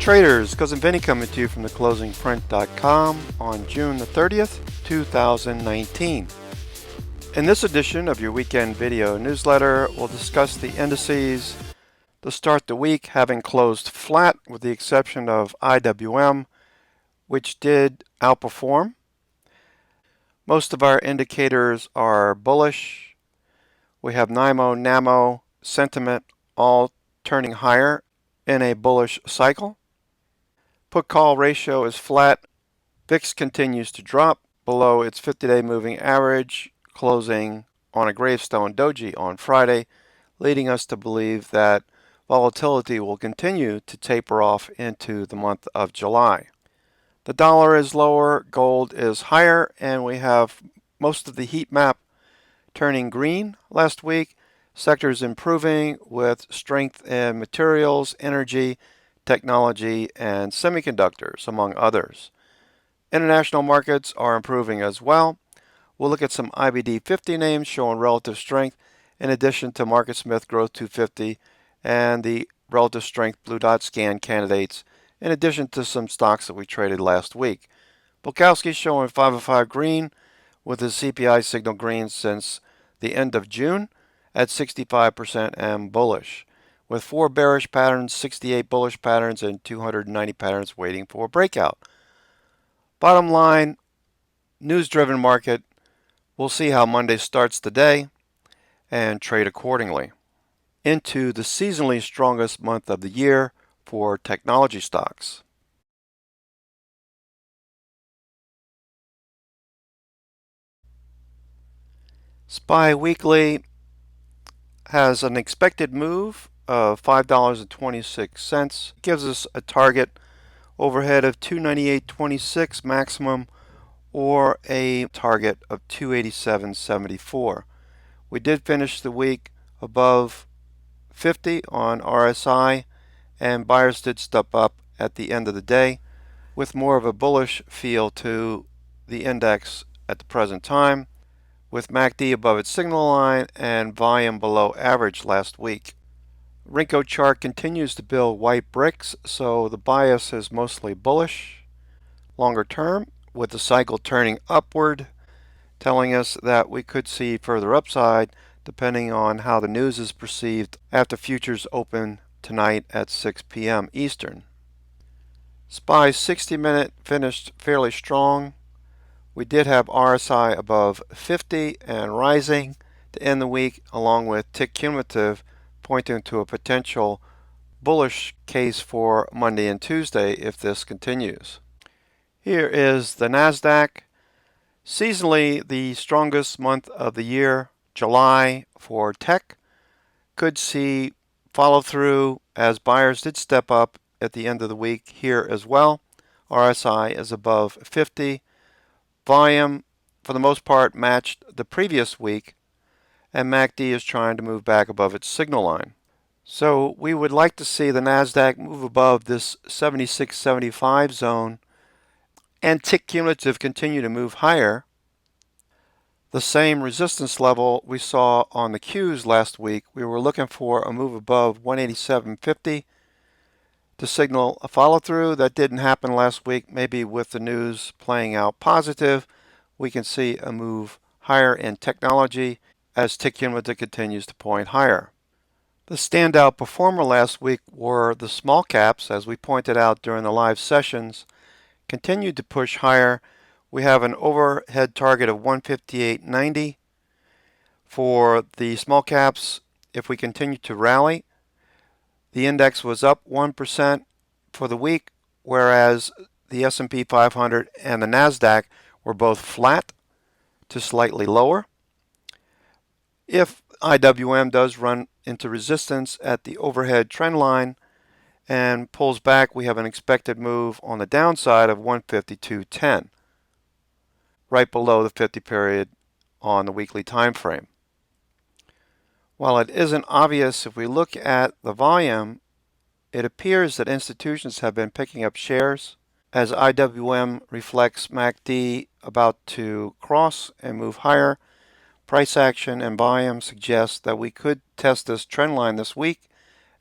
Traders, Cousin Vinny coming to you from theclosingprint.com on June the 30th, 2019. In this edition of your weekend video newsletter, we'll discuss the indices to start the week having closed flat with the exception of IWM, which did outperform. Most of our indicators are bullish. We have NYMO, NAMO, sentiment all turning higher in a bullish cycle. Put-call ratio is flat. VIX continues to drop below its 50-day moving average, closing on a gravestone doji on Friday, leading us to believe that volatility will continue to taper off into the month of July. The dollar is lower, gold is higher, and we have most of the heat map turning green last week. Sectors improving with strength in materials, energy, technology, and semiconductors, among others. International markets are improving as well. We'll look at some IBD 50 names showing relative strength, in addition to Market Smith Growth 250 and the relative strength Blue Dot Scan candidates, in addition to some stocks that we traded last week. Bukowski showing 505 green with his CPI signal green since the end of June at 65% and bullish, with 4 bearish patterns, 68 bullish patterns, and 290 patterns waiting for a breakout. Bottom line, news-driven market. We'll see how Monday starts the day and trade accordingly. Into the seasonally strongest month of the year for technology stocks. SPY Weekly has an expected move of $5.26. Gives us a target overhead of 298.26 maximum, or a target of 287.74. We did finish the week above 50 on RSI, and buyers did step up at the end of the day with more of a bullish feel to the index at the present time, with MACD above its signal line and volume below average last week. Renko chart continues to build white bricks, so the bias is mostly bullish longer term, with the cycle turning upward, telling us that we could see further upside depending on how the news is perceived after futures open tonight at 6 p.m. Eastern. SPY's 60-minute finished fairly strong. We did have RSI above 50 and rising to end the week, along with tick cumulative pointing to a potential bullish case for Monday and Tuesday if this continues. Here is the NASDAQ. Seasonally the strongest month of the year, July for tech. Could see follow through as buyers did step up at the end of the week here as well. RSI is above 50. Volume for the most part matched the previous week, and MACD is trying to move back above its signal line. So we would like to see the NASDAQ move above this 76.75 zone and tick cumulative continue to move higher. The same resistance level we saw on the Qs last week. We were looking for a move above 187.50 to signal a follow-through. That didn't happen last week. Maybe with the news playing out positive, we can see a move higher in technology as tick cumulative continues to point higher. The standout performer last week were the small caps, as we pointed out during the live sessions, continued to push higher. We have an overhead target of 158.90 for the small caps. If we continue to rally, the index was up 1% for the week, whereas the S&P 500 and the NASDAQ were both flat to slightly lower. If IWM does run into resistance at the overhead trend line and pulls back, we have an expected move on the downside of 152.10, right below the 50 period on the weekly time frame. While it isn't obvious, if we look at the volume, it appears that institutions have been picking up shares as IWM reflects MACD about to cross and move higher. Price action and volume suggest that we could test this trend line this week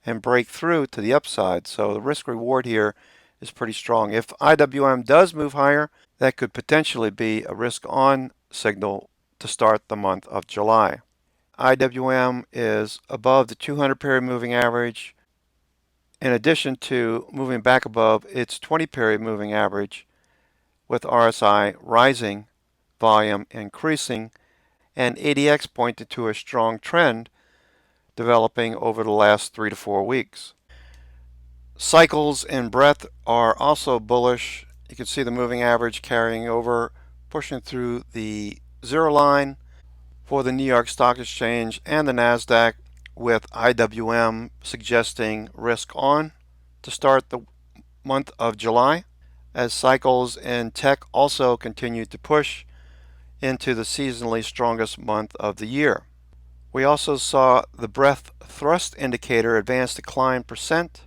and break through to the upside. So the risk reward here is pretty strong. If IWM does move higher, that could potentially be a risk on signal to start the month of July. IWM is above the 200 period moving average, in addition to moving back above its 20 period moving average, with RSI rising, volume increasing, and ADX pointed to a strong trend developing over the last 3 to 4 weeks. Cycles and breadth are also bullish. You can see the moving average carrying over, pushing through the zero line for the New York Stock Exchange and the NASDAQ, with IWM suggesting risk on to start the month of July, as cycles and tech also continue to push into the seasonally strongest month of the year. We also saw the breadth thrust indicator advance decline percent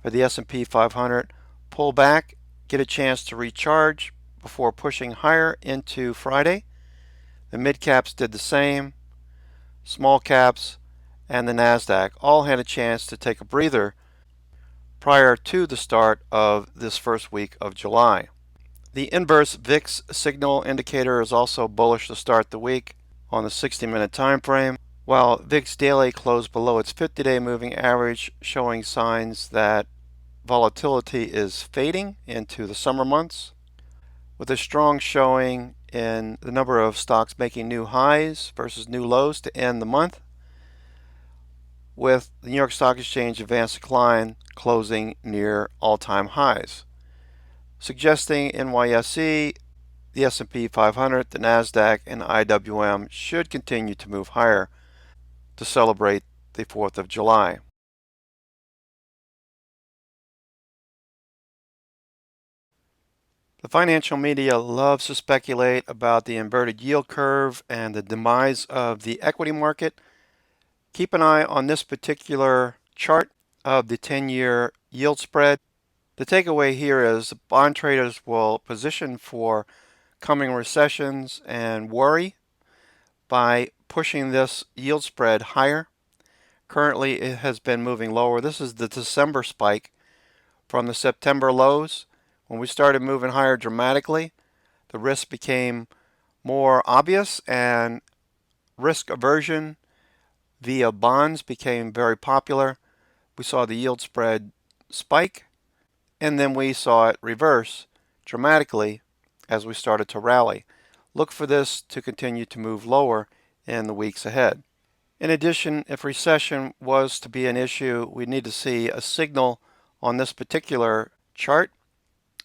for the S&P 500 pull back, get a chance to recharge before pushing higher into Friday. The mid caps did the same. Small caps and the NASDAQ all had a chance to take a breather prior to the start of this first week of July. The inverse VIX signal indicator is also bullish to start the week on the 60-minute time frame, while VIX daily closed below its 50-day moving average, showing signs that volatility is fading into the summer months, with a strong showing in the number of stocks making new highs versus new lows to end the month, with the New York Stock Exchange advanced decline closing near all-time highs, suggesting NYSE, the S&P 500, the NASDAQ, and IWM should continue to move higher to celebrate the 4th of July. The financial media loves to speculate about the inverted yield curve and the demise of the equity market. Keep an eye on this particular chart of the 10-year yield spread. The takeaway here is bond traders will position for coming recessions and worry by pushing this yield spread higher. Currently, it has been moving lower. This is the December spike from the September lows. When we started moving higher dramatically, the risk became more obvious and risk aversion via bonds became very popular. We saw the yield spread spike, and then we saw it reverse dramatically as we started to rally. Look for this to continue to move lower in the weeks ahead. In addition, if recession was to be an issue, we need to see a signal on this particular chart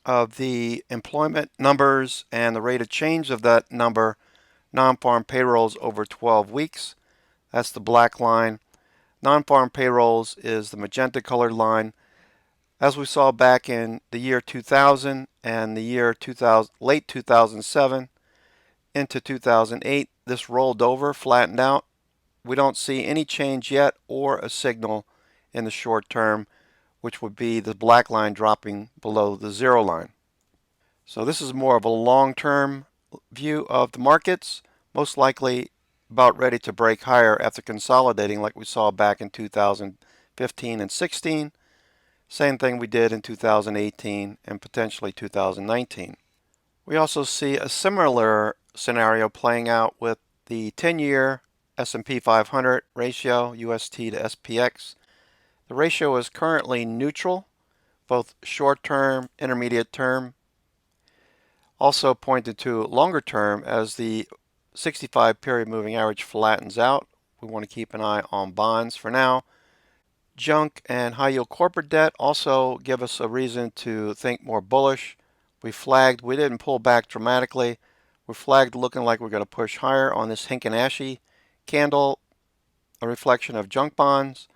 of the employment numbers and the rate of change of that number, non-farm payrolls over 12 weeks. That's the black line. Non-farm payrolls is the magenta colored line. As we saw back in the year 2000 and the year 2000, late 2007 into 2008, this rolled over, flattened out. We don't see any change yet or a signal in the short term, which would be the black line dropping below the zero line. So this is more of a long-term view of the markets, most likely about ready to break higher after consolidating like we saw back in 2015 and 16. Same thing we did in 2018 and potentially 2019. We also see a similar scenario playing out with the 10-year S&P 500 ratio, UST to SPX. The ratio is currently neutral, both short-term, intermediate term. Also pointed to longer term as the 65 period moving average flattens out. We want to keep an eye on bonds for now. Junk and high yield corporate debt also give us a reason to think more bullish. We didn't pull back dramatically. We flagged looking like we're going to push higher on this Hinkin-Ashi candle, a reflection of junk bonds.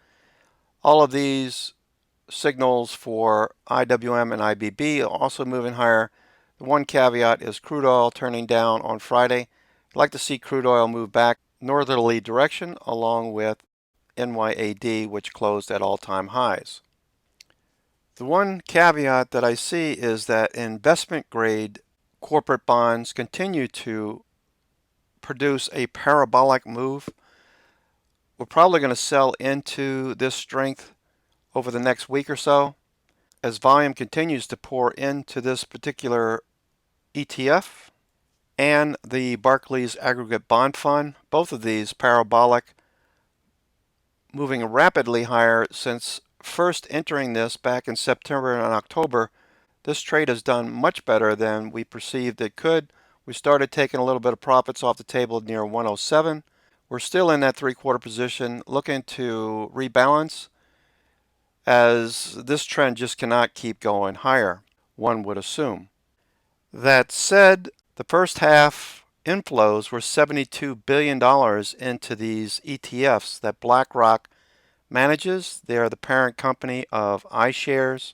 All of these signals for IWM and IBB are also moving higher. The one caveat is crude oil turning down on Friday. I'd like to see crude oil move back northerly direction along with NYAD, which closed at all-time highs. The one caveat that I see is that investment grade corporate bonds continue to produce a parabolic move. We're probably going to sell into this strength over the next week or so. as volume continues to pour into this particular ETF and the Barclays Aggregate Bond Fund, both of these parabolic, moving rapidly higher since first entering this back in September and October. This trade has done much better than we perceived it could. We started taking a little bit of profits off the table near 107. We're still in that three-quarter position, looking to rebalance as this trend just cannot keep going higher, one would assume. That said, the first half inflows were $72 billion into these ETFs that BlackRock manages. They are the parent company of iShares.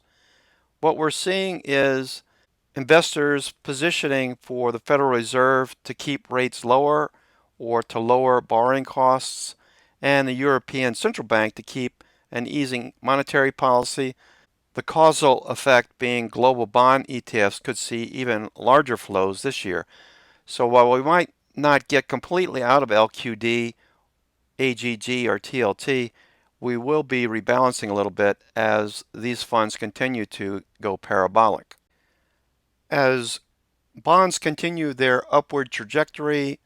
What we're seeing is investors positioning for the Federal Reserve to keep rates lower or to lower borrowing costs, and the European Central Bank to keep an easing monetary policy. The causal effect being global bond ETFs could see even larger flows this year. So while we might not get completely out of LQD, AGG, or TLT, we will be rebalancing a little bit as these funds continue to go parabolic. As bonds continue their upward trajectory,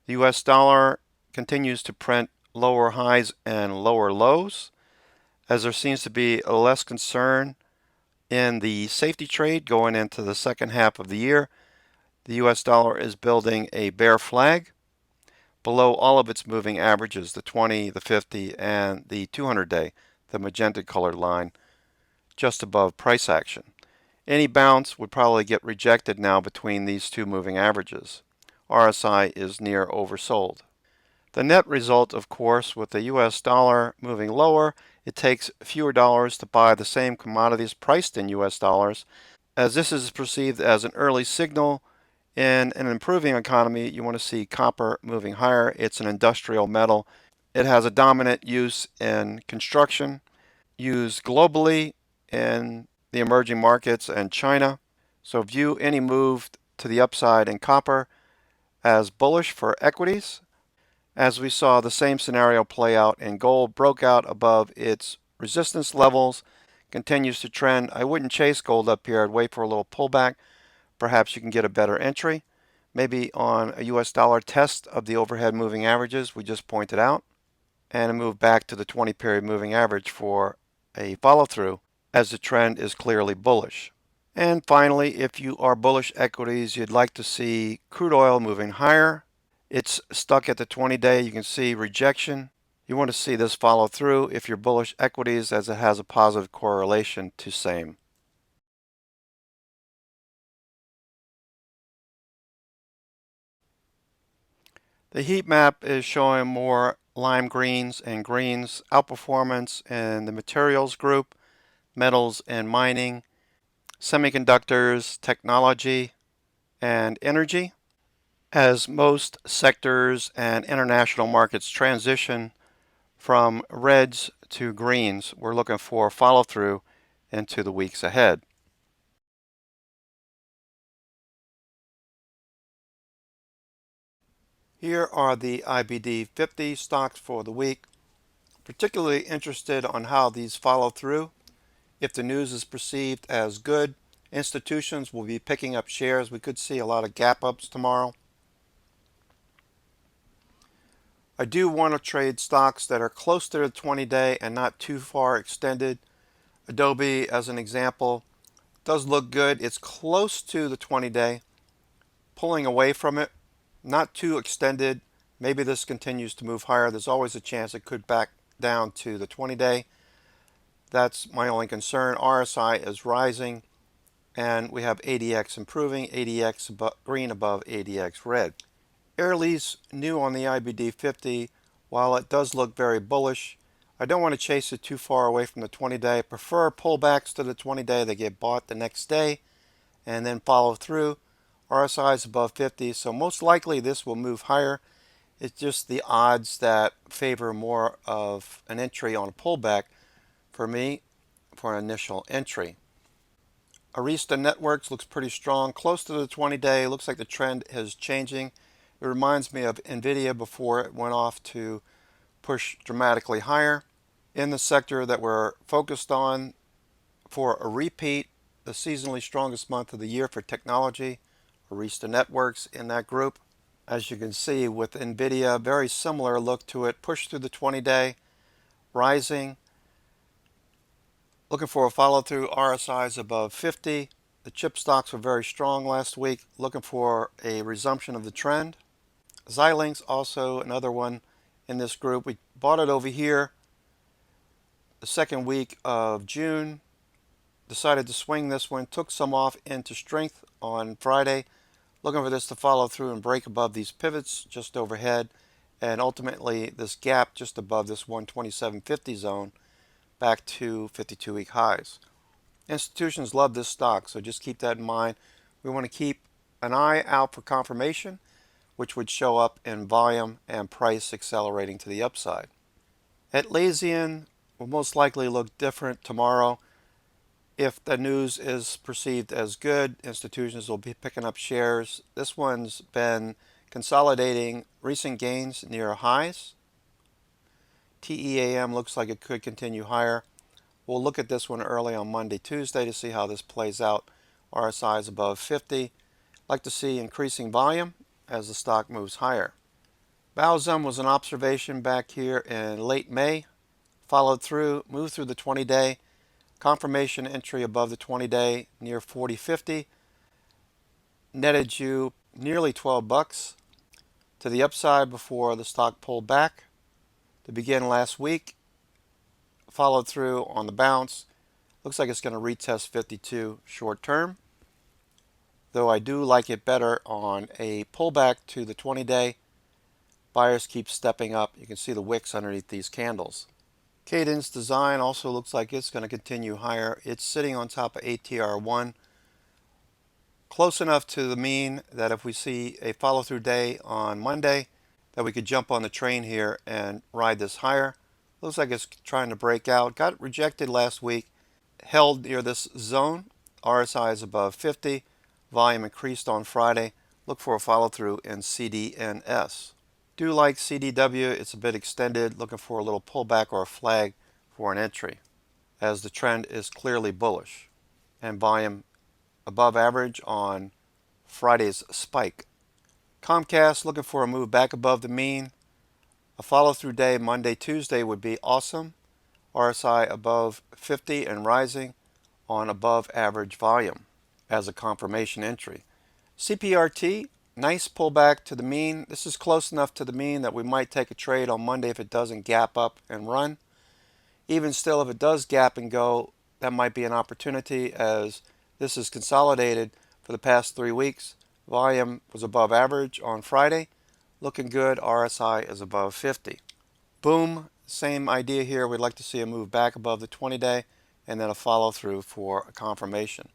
the US dollar continues to print lower highs and lower lows, as there seems to be less concern in the safety trade going into the second half of the year. The US dollar is building a bear flag below all of its moving averages, the 20, the 50, and the 200-day, the magenta colored line, just above price action. Any bounce would probably get rejected now between these two moving averages. RSI is near oversold. The net result, of course, with the US dollar moving lower, it takes fewer dollars to buy the same commodities priced in US dollars. As this is perceived as an early signal in an improving economy, you want to see copper moving higher. It's an industrial metal. It has a dominant use in construction, used globally in the emerging markets and China. So view any move to the upside in copper as bullish for equities. As we saw the same scenario play out in gold, broke out above its resistance levels, continues to trend. I wouldn't chase gold up here. I'd wait for a little pullback. Perhaps you can get a better entry, maybe on a US dollar test of the overhead moving averages we just pointed out, and a move back to the 20-period moving average for a follow-through as the trend is clearly bullish. And finally, if you are bullish equities, you'd like to see crude oil moving higher. It's stuck at the 20-day. You can see rejection. You want to see this follow through if you're bullish equities, as it has a positive correlation to same. The heat map is showing more lime greens and greens outperformance in the materials group, metals and mining, semiconductors, technology, and energy. As most sectors and international markets transition from reds to greens, we're looking for follow through into the weeks ahead. Here are the IBD 50 stocks for the week. Particularly interested on how these follow through. If the news is perceived as good, institutions will be picking up shares. We could see a lot of gap ups tomorrow. I do want to trade stocks that are close to the 20-day and not too far extended. Adobe, as an example, does look good. It's close to the 20-day, pulling away from it, not too extended. Maybe this continues to move higher. There's always a chance it could back down to the 20-day. That's my only concern. RSI is rising, and we have ADX improving, ADX green above ADX red. Air Lease new on the IBD 50. While it does look very bullish, I don't want to chase it too far away from the 20-day. I prefer pullbacks to the 20-day that get bought the next day and then follow through. RSI is above 50, so most likely this will move higher. It's just the odds that favor more of an entry on a pullback for me for an initial entry. Arista Networks looks pretty strong, close to the 20-day. Looks like the trend is changing. It reminds me of NVIDIA before it went off to push dramatically higher. In the sector that we're focused on for a repeat, the seasonally strongest month of the year for technology. Arista Networks in that group. As you can see with NVIDIA, very similar look to it. Push through the 20-day, rising. Looking for a follow-through, RSIs above 50. The chip stocks were very strong last week. Looking for a resumption of the trend. Xilinx also another one in this group. We bought it over here the second week of June. Decided to swing this one. Took some off into strength on Friday. Looking for this to follow through and break above these pivots just overhead. And ultimately this gap just above this 127.50 zone back to 52-week highs. Institutions love this stock, so just keep that in mind. We want to keep an eye out for confirmation, which would show up in volume and price accelerating to the upside. Atlassian will most likely look different tomorrow. If the news is perceived as good, institutions will be picking up shares. This one's been consolidating recent gains near highs. TEAM looks like it could continue higher. We'll look at this one early on Monday, Tuesday to see how this plays out. RSI is above 50. Like to see increasing volume as the stock moves higher. Baozun was an observation back here in late May. Followed through, moved through the 20-day. Confirmation entry above the 20-day near 40.50. Netted you nearly 12 bucks to the upside before the stock pulled back to begin last week. Followed through on the bounce. Looks like it's going to retest 52 short term. Though I do like it better on a pullback to the 20-day. Buyers keep stepping up. You can see the wicks underneath these candles. Cadence Design also looks like it's going to continue higher. It's sitting on top of ATR1. Close enough to the mean that if we see a follow-through day on Monday, that we could jump on the train here and ride this higher. Looks like it's trying to break out. Got rejected last week. Held near this zone. RSI is above 50. Volume increased on Friday. Look for a follow-through in CDNS. Do like CDW. It's a bit extended. Looking for a little pullback or a flag for an entry, as the trend is clearly bullish. And volume above average on Friday's spike. Comcast looking for a move back above the mean. A follow-through day Monday, Tuesday would be awesome. RSI above 50 and rising on above average volume as a confirmation entry. CPRT, nice pullback to the mean. This is close enough to the mean that we might take a trade on Monday if it doesn't gap up and run. Even still, if it does gap and go, that might be an opportunity as this is consolidated for the past 3 weeks. Volume was above average on Friday. Looking good. RSI is above 50. Boom. Same idea here. We'd like to see a move back above the 20-day and then a follow-through for a confirmation.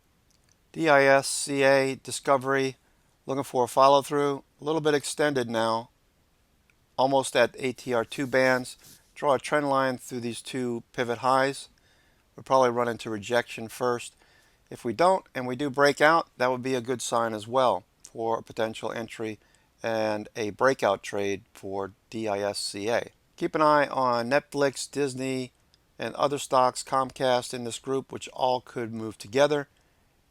DISCA Discovery looking for a follow-through. A little bit extended now. Almost at ATR2 bands. Draw a trend line through these two pivot highs. We'll probably run into rejection first. If we don't and we do break out, that would be a good sign as well for a potential entry and a breakout trade for DISCA. Keep an eye on Netflix, Disney, and other stocks, Comcast in this group, which all could move together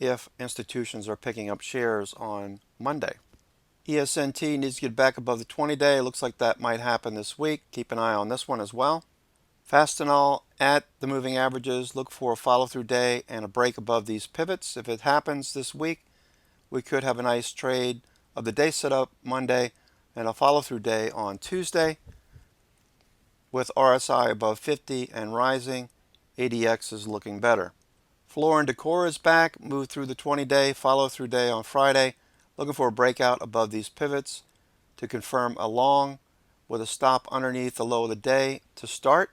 if institutions are picking up shares on Monday. ESNT needs to get back above the 20-day. Looks like that might happen this week. Keep an eye on this one as well. Fastenal at the moving averages. Look for a follow-through day and a break above these pivots. If it happens this week, we could have a nice trade of the day setup Monday and a follow-through day on Tuesday with RSI above 50 and rising. ADX is looking better. Floor and Decor is back. Moved through the 20-day, follow-through day on Friday. Looking for a breakout above these pivots to confirm a long with a stop underneath the low of the day to start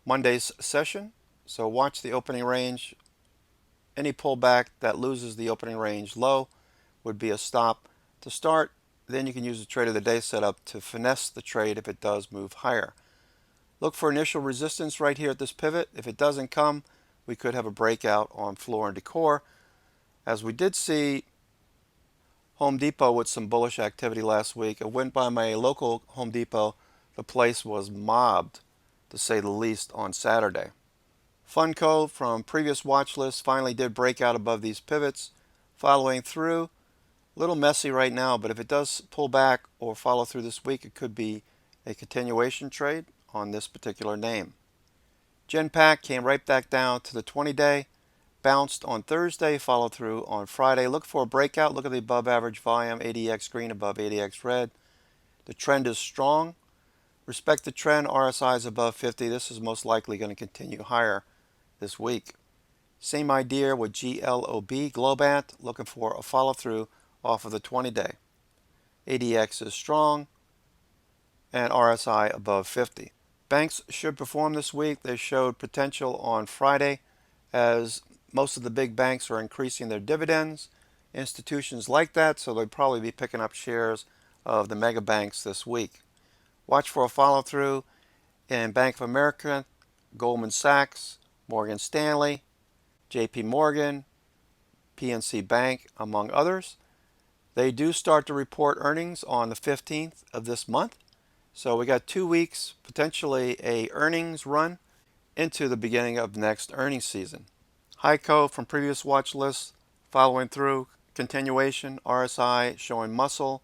Monday's session. So watch the opening range. Any pullback that loses the opening range low would be a stop to start. Then you can use the trade of the day setup to finesse the trade if it does move higher. Look for initial resistance right here at this pivot. If it doesn't come, we could have a breakout on Floor and Decor. As we did see Home Depot with some bullish activity last week. I went by my local Home Depot. The place was mobbed, to say the least, on Saturday. Funko from previous watch lists finally did break out above these pivots, following through. A little messy right now, but if it does pull back or follow through this week, it could be a continuation trade on this particular name. Genpact came right back down to the 20-day, bounced on Thursday, followed through on Friday. Look for a breakout. Look at the above average volume, ADX green above ADX red. The trend is strong. Respect the trend. RSI is above 50. This is most likely going to continue higher this week. Same idea with GLOB, Globant, looking for a follow through off of the 20-day. ADX is strong and RSI above 50. Banks should perform this week. They showed potential on Friday as most of the big banks are increasing their dividends. Institutions like that, so they'll probably be picking up shares of the mega banks this week. Watch for a follow through in Bank of America, Goldman Sachs, Morgan Stanley, JP Morgan, PNC Bank, among others. They do start to report earnings on the 15th of this month. So we got 2 weeks, potentially a earnings run into the beginning of next earnings season. Heiko from previous watch lists, following through, continuation, RSI showing muscle,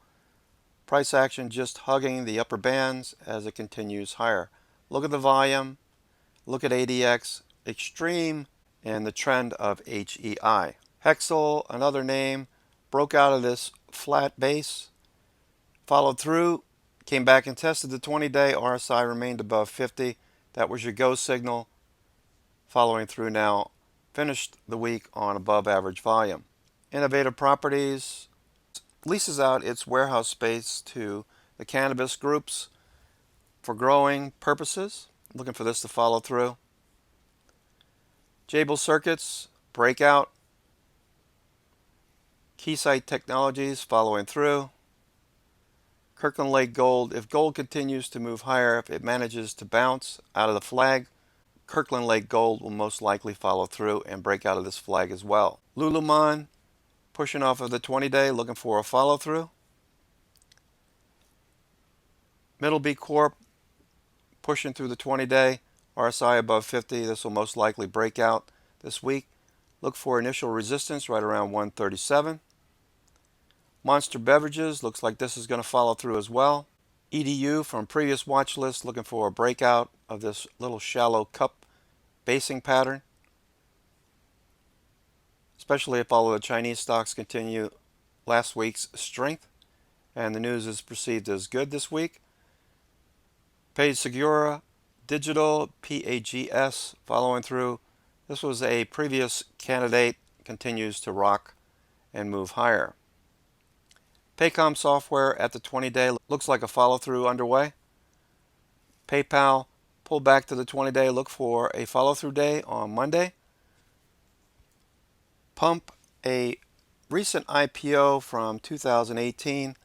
price action just hugging the upper bands as it continues higher. Look at the volume, look at ADX, extreme, and the trend of HEI. Hexel, another name, broke out of this flat base, followed through, came back and tested the 20-day. RSI remained above 50. That was your go signal. Following through now, finished the week on above average volume. Innovative Properties leases out its warehouse space to the cannabis groups for growing purposes. Looking for this to follow through. Jabil Circuits, breakout. Keysight Technologies following through. Kirkland Lake Gold, if gold continues to move higher, if it manages to bounce out of the flag, Kirkland Lake Gold will most likely follow through and break out of this flag as well. Lululemon, pushing off of the 20-day, looking for a follow through. Middleby Corp, pushing through the 20-day, RSI above 50. This will most likely break out this week. Look for initial resistance right around 137. Monster Beverages, looks like this is going to follow through as well. EDU from previous watch list, looking for a breakout of this little shallow cup basing pattern, especially if all of the Chinese stocks continue last week's strength and the news is perceived as good this week. Page Segura, Digital, PAGS, following through. This was a previous candidate, continues to rock and move higher. Paycom Software at the 20-day, looks like a follow-through underway. PayPal, pull back to the 20-day, look for a follow-through day on Monday. Pump, a recent IPO from 2018.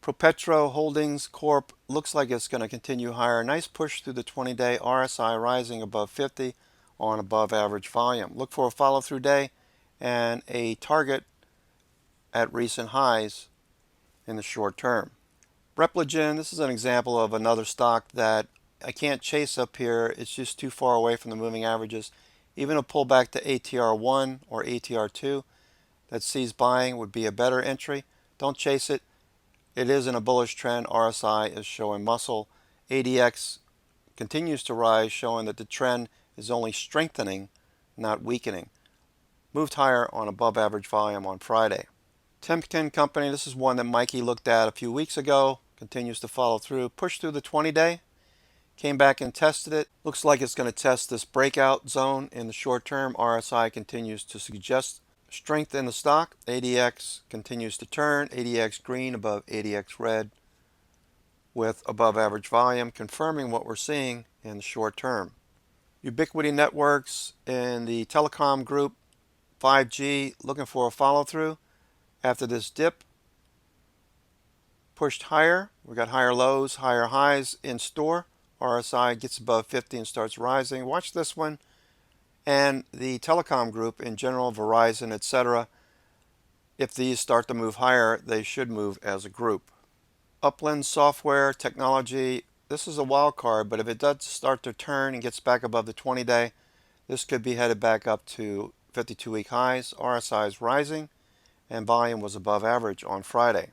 ProPetro Holdings Corp, looks like it's going to continue higher. Nice push through the 20-day, RSI rising above 50 on above average volume. Look for a follow-through day and a target at recent highs in the short term. Repligen, this is an example of another stock that I can't chase up here. It's just too far away from the moving averages. Even a pullback to ATR1 or ATR2 that sees buying would be a better entry. Don't chase it. It is in a bullish trend. RSI is showing muscle. ADX continues to rise, showing that the trend is only strengthening, not weakening. Moved higher on above average volume on Friday. Temkin Company, this is one that Mikey looked at a few weeks ago, continues to follow through, pushed through the 20-day, came back and tested it. Looks like it's going to test this breakout zone in the short term. RSI continues to suggest strength in the stock. ADX continues to turn, ADX green above ADX red with above average volume, confirming what we're seeing in the short term. Ubiquity Networks in the telecom group, 5G, looking for a follow through. After this dip, pushed higher. We got higher lows, higher highs in store. RSI gets above 50 and starts rising. Watch this one. And the telecom group in general, Verizon, etc. If these start to move higher, they should move as a group. Upland Software Technology, this is a wild card, but if it does start to turn and gets back above the 20-day, This could be headed back up to 52-week highs. RSI is rising, and volume was above average on Friday.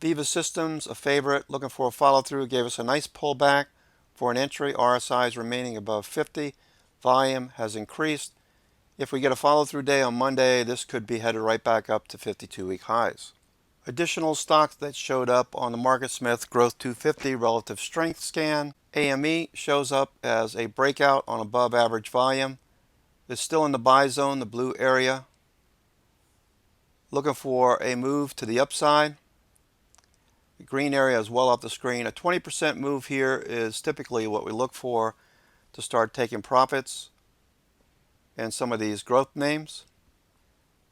Viva Systems, a favorite, looking for a follow-through, gave us a nice pullback for an entry. RSI is remaining above 50. Volume has increased. If we get a follow-through day on Monday, this could be headed right back up to 52-week highs. Additional stocks that showed up on the MarketSmith Growth 250 Relative Strength Scan. AME shows up as a breakout on above average volume. It's still in the buy zone, the blue area. Looking for a move to the upside. The green area is well off the screen. A 20% move here is typically what we look for to start taking profits in some of these growth names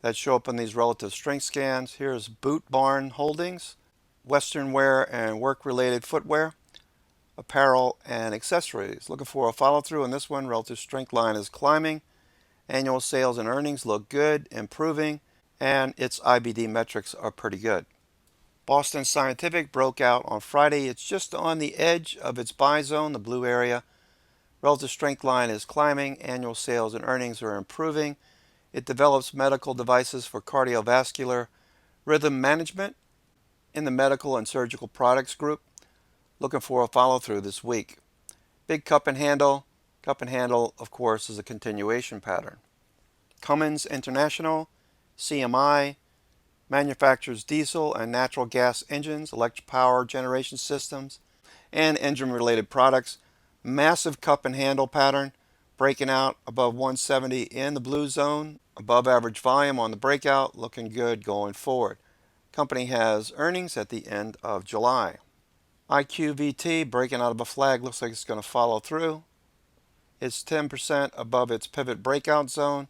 that show up in these relative strength scans. Here's Boot Barn Holdings, Western wear and work-related footwear, apparel and accessories. Looking for a follow-through on this one. Relative strength line is climbing. Annual sales and earnings look good, improving, and its IBD metrics are pretty good. Boston Scientific broke out on Friday. It's just on the edge of its buy zone, the blue area. Relative strength line is climbing. Annual sales and earnings are improving. It develops medical devices for cardiovascular rhythm management in the medical and surgical products group. Looking for a follow-through this week. Big cup and handle. Cup and handle, of course, is a continuation pattern. Cummins International, CMI, manufactures diesel and natural gas engines, electric power generation systems, and engine-related products. Massive cup and handle pattern, breaking out above 170 in the blue zone, above average volume on the breakout, looking good going forward. Company has earnings at the end of July. IQVT breaking out of a flag, looks like it's going to follow through. It's 10% above its pivot breakout zone,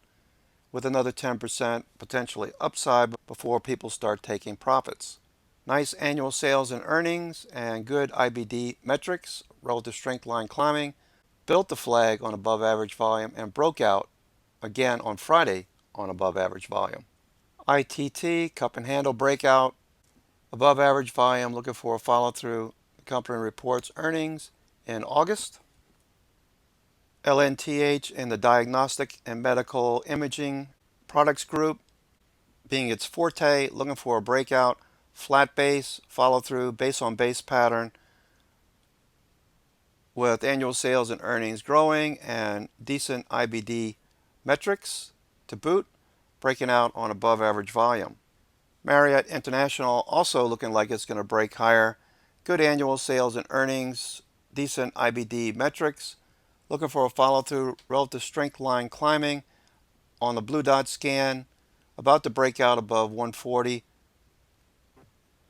with another 10% potentially upside before people start taking profits. Nice annual sales and earnings and good IBD metrics, relative strength line climbing, built the flag on above average volume and broke out again on Friday on above average volume. ITT, cup and handle breakout, above average volume, looking for a follow through. The company reports earnings in August. LNTH in the diagnostic and medical imaging products group, being its forte, looking for a breakout, flat base, follow through, base on base pattern, with annual sales and earnings growing and decent IBD metrics to boot, breaking out on above average volume. Marriott International also looking like it's going to break higher. Good annual sales and earnings, decent IBD metrics. Looking for a follow-through, relative strength line climbing on the blue dot scan, about to break out above 140.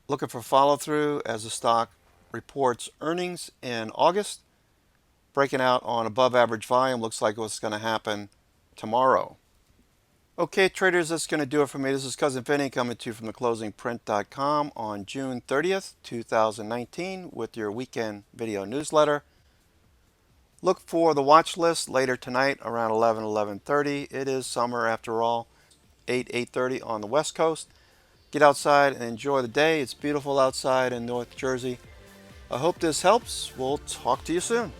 Looking for follow-through as the stock reports earnings in August, breaking out on above average volume. Looks like what's going to happen tomorrow. Okay, traders, that's going to do it for me. This is Cousin Vinny coming to you from theclosingprint.com on June 30th, 2019 with your weekend video newsletter. Look for the watch list later tonight around 11:30. It is summer after all, 8:30 on the West Coast. Get outside and enjoy the day. It's beautiful outside in North Jersey. I hope this helps. We'll talk to you soon.